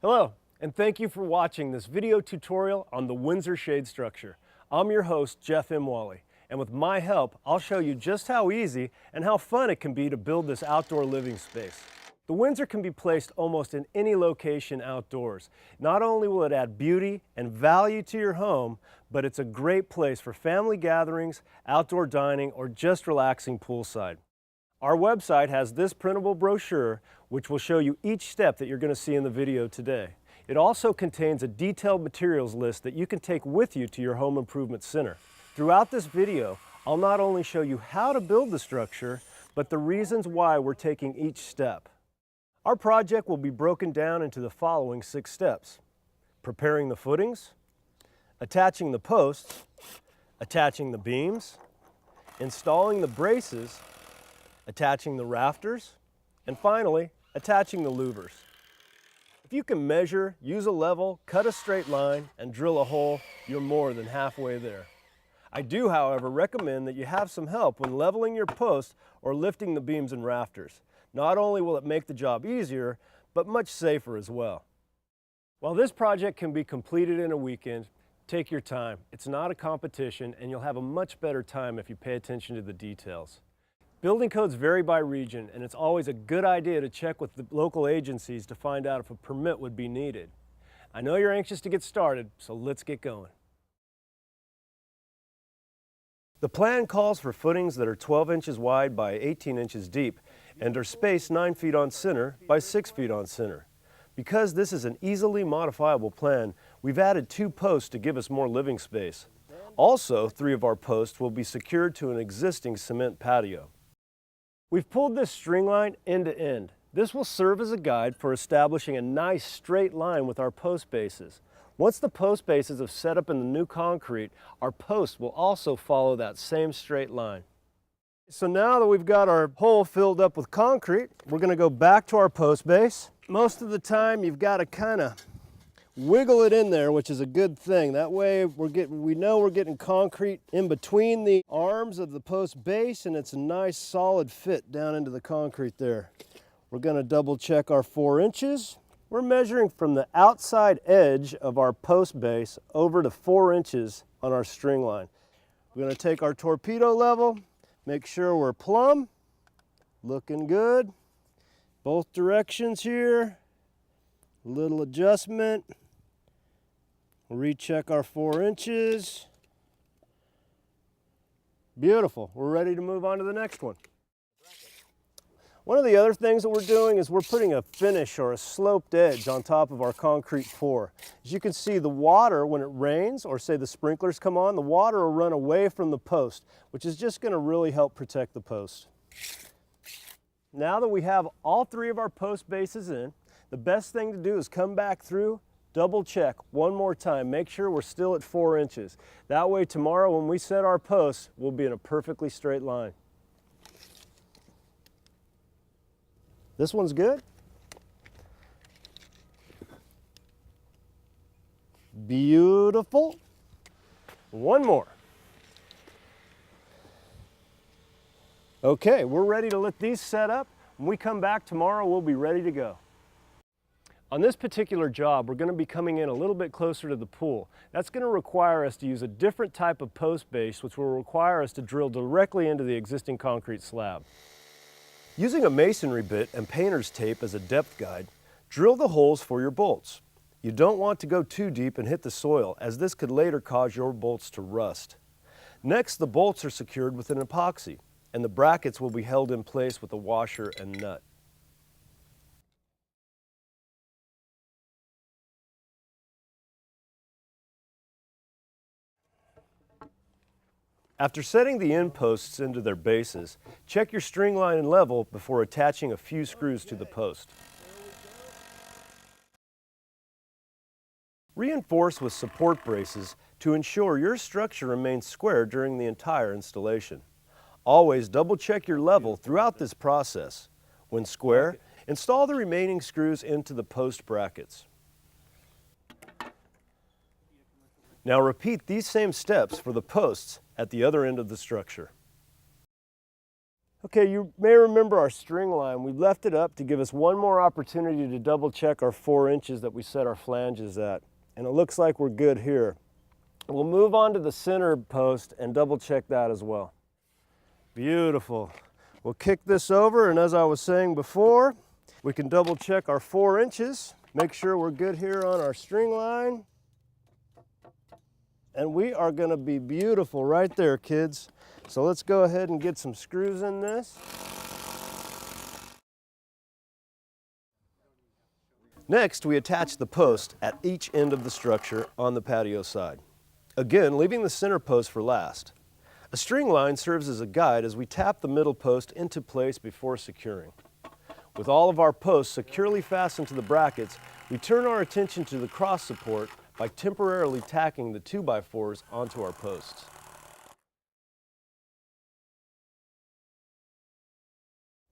Hello, and thank you for watching this video tutorial on the Windsor shade structure. I'm your host, Jeff M. Wally, and with my help, I'll show you just how easy and how fun it can be to build this outdoor living space. The Windsor can be placed almost in any location outdoors. Not only will it add beauty and value to your home, but it's a great place for family gatherings, outdoor dining, or just relaxing poolside. Our website has this printable brochure which will show you each step that you're going to see in the video today. It also contains a detailed materials list that you can take with you to your home improvement center. Throughout this video, I'll not only show you how to build the structure, but the reasons why we're taking each step. Our project will be broken down into the following 6 steps: preparing the footings, attaching the posts, attaching the beams, installing the braces, attaching the rafters, and finally, attaching the louvers. If you can measure, use a level, cut a straight line, and drill a hole, you're more than halfway there. I do, however, recommend that you have some help when leveling your posts or lifting the beams and rafters. Not only will it make the job easier, but much safer as well. While this project can be completed in a weekend, take your time. It's not a competition, and you'll have a much better time if you pay attention to the details. Building codes vary by region, and it's always a good idea to check with the local agencies to find out if a permit would be needed. I know you're anxious to get started, so let's get going. The plan calls for footings that are 12 inches wide by 18 inches deep and are spaced 9 feet on center by 6 feet on center. Because this is an easily modifiable plan, we've added 2 posts to give us more living space. Also, 3 of our posts will be secured to an existing cement patio. We've pulled this string line end to end. This will serve as a guide for establishing a nice straight line with our post bases. Once the post bases have set up in the new concrete, our posts will also follow that same straight line. So now that we've got our hole filled up with concrete, we're going to go back to our post base. Most of the time you've got to kind of wiggle it in there, which is a good thing. That way we know we're getting concrete in between the arms of the post base, and it's a nice solid fit down into the concrete there. We're going to double check our 4 inches. We're measuring from the outside edge of our post base over to 4 inches on our string line. We're going to take our torpedo level, make sure we're plumb, looking good. Both directions here, a little adjustment. Recheck our 4 inches. Beautiful. We're ready to move on to the next one. One of the other things that we're doing is we're putting a finish or a sloped edge on top of our concrete pour. As you can see, the water, when it rains or say the sprinklers come on, the water will run away from the post, which is just going to really help protect the post. Now that we have all 3 of our post bases in, the best thing to do is come back through, double check one more time, make sure we're still at 4 inches. That way tomorrow when we set our posts, we'll be in a perfectly straight line. This one's good. Beautiful. One more. Okay, we're ready to let these set up. When we come back tomorrow, we'll be ready to go. On this particular job, we're going to be coming in a little bit closer to the pool. That's going to require us to use a different type of post base, which will require us to drill directly into the existing concrete slab. Using a masonry bit and painter's tape as a depth guide, drill the holes for your bolts. You don't want to go too deep and hit the soil, as this could later cause your bolts to rust. Next, the bolts are secured with an epoxy, and the brackets will be held in place with a washer and nut. After setting the end posts into their bases, check your string line and level before attaching a few screws to the post. Reinforce with support braces to ensure your structure remains square during the entire installation. Always double check your level throughout this process. When square, install the remaining screws into the post brackets. Now repeat these same steps for the posts at the other end of the structure. Okay, you may remember our string line. We left it up to give us one more opportunity to double check our 4 inches that we set our flanges at. And it looks like we're good here. We'll move on to the center post and double check that as well. Beautiful. We'll kick this over, and as I was saying before, we can double check our 4 inches, make sure we're good here on our string line. And we are going to be beautiful right there, kids. So let's go ahead and get some screws in this. Next, we attach the post at each end of the structure on the patio side. Again, leaving the center post for last. A string line serves as a guide as we tap the middle post into place before securing. With all of our posts securely fastened to the brackets, we turn our attention to the cross support by temporarily tacking the 2x4s onto our posts.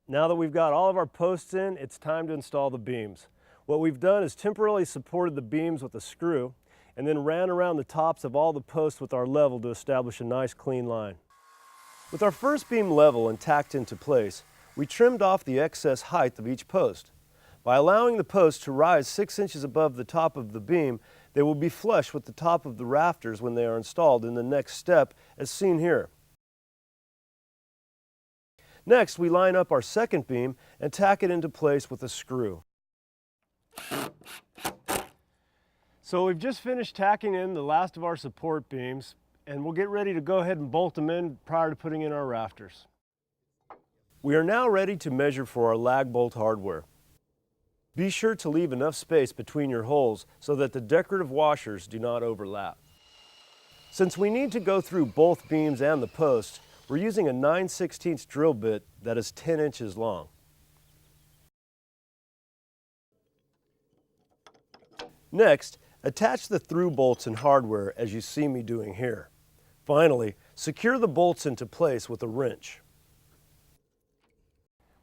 Now that we've got all of our posts in, it's time to install the beams. What we've done is temporarily supported the beams with a screw and then ran around the tops of all the posts with our level to establish a nice clean line. With our first beam level and tacked into place, we trimmed off the excess height of each post. By allowing the posts to rise 6 inches above the top of the beam, they will be flush with the top of the rafters when they are installed in the next step, as seen here. Next, we line up our second beam and tack it into place with a screw. So we've just finished tacking in the last of our support beams, and we'll get ready to go ahead and bolt them in prior to putting in our rafters. We are now ready to measure for our lag bolt hardware. Be sure to leave enough space between your holes so that the decorative washers do not overlap. Since we need to go through both beams and the post, we're using a 9/16 drill bit that is 10 inches long. Next, attach the through bolts and hardware as you see me doing here. Finally, secure the bolts into place with a wrench.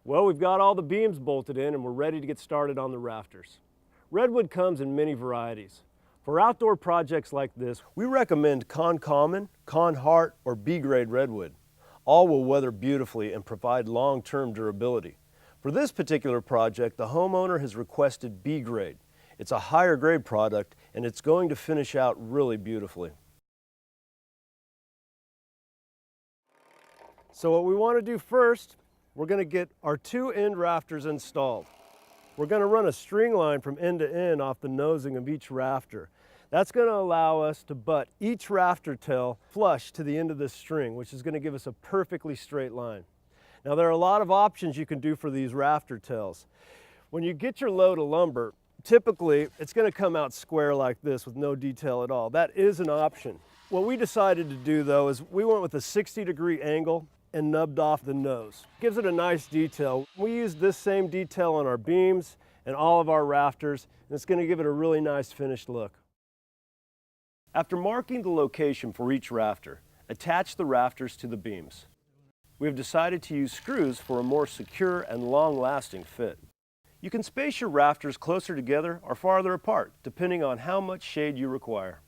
Well, we've got all the beams bolted in and we're ready to get started on the rafters. Redwood comes in many varieties. For outdoor projects like this, we recommend Con Common, Con Heart, or B-grade redwood. All will weather beautifully and provide long-term durability. For this particular project, the homeowner has requested B-grade. It's a higher grade product and it's going to finish out really beautifully. So what we want to do first, we're going to get our 2 end rafters installed. We're going to run a string line from end to end off the nosing of each rafter. That's going to allow us to butt each rafter tail flush to the end of this string, which is going to give us a perfectly straight line. Now there are a lot of options you can do for these rafter tails. When you get your load of lumber, typically it's going to come out square like this with no detail at all. That is an option. What we decided to do though is we went with a 60-degree angle and nubbed off the nose. Gives it a nice detail. We used this same detail on our beams and all of our rafters, and it's going to give it a really nice finished look. After marking the location for each rafter, attach the rafters to the beams. We have decided to use screws for a more secure and long-lasting fit. You can space your rafters closer together or farther apart, depending on how much shade you require.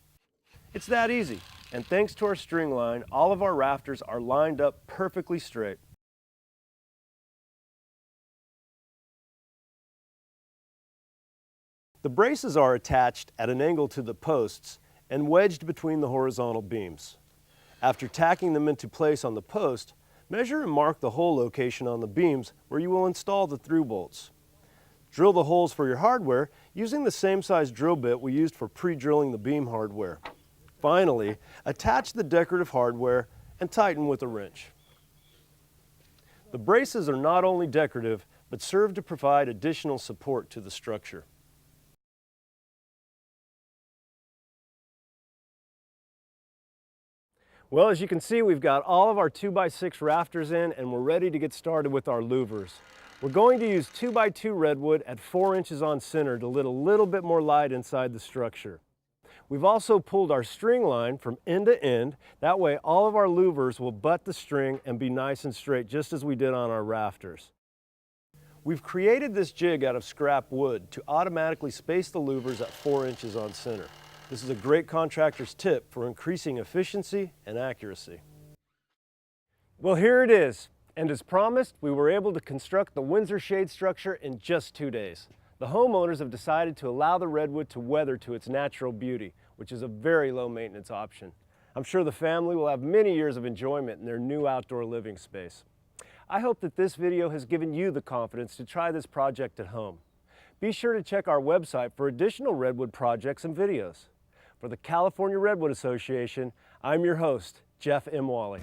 It's that easy, and thanks to our string line, all of our rafters are lined up perfectly straight. The braces are attached at an angle to the posts and wedged between the horizontal beams. After tacking them into place on the post, measure and mark the hole location on the beams where you will install the through bolts. Drill the holes for your hardware using the same size drill bit we used for pre-drilling the beam hardware. Finally, attach the decorative hardware and tighten with a wrench. The braces are not only decorative, but serve to provide additional support to the structure. Well, as you can see, we've got all of our 2x6 rafters in and we're ready to get started with our louvers. We're going to use 2x2 redwood at 4 inches on center to let a little bit more light inside the structure. We've also pulled our string line from end to end. That way all of our louvers will butt the string and be nice and straight, just as we did on our rafters. We've created this jig out of scrap wood to automatically space the louvers at 4 inches on center. This is a great contractor's tip for increasing efficiency and accuracy. Well, here it is. And as promised, we were able to construct the Windsor shade structure in just 2 days. The homeowners have decided to allow the redwood to weather to its natural beauty, which is a very low maintenance option. I'm sure the family will have many years of enjoyment in their new outdoor living space. I hope that this video has given you the confidence to try this project at home. Be sure to check our website for additional redwood projects and videos. For the California Redwood Association, I'm your host, Jeff M. Wally.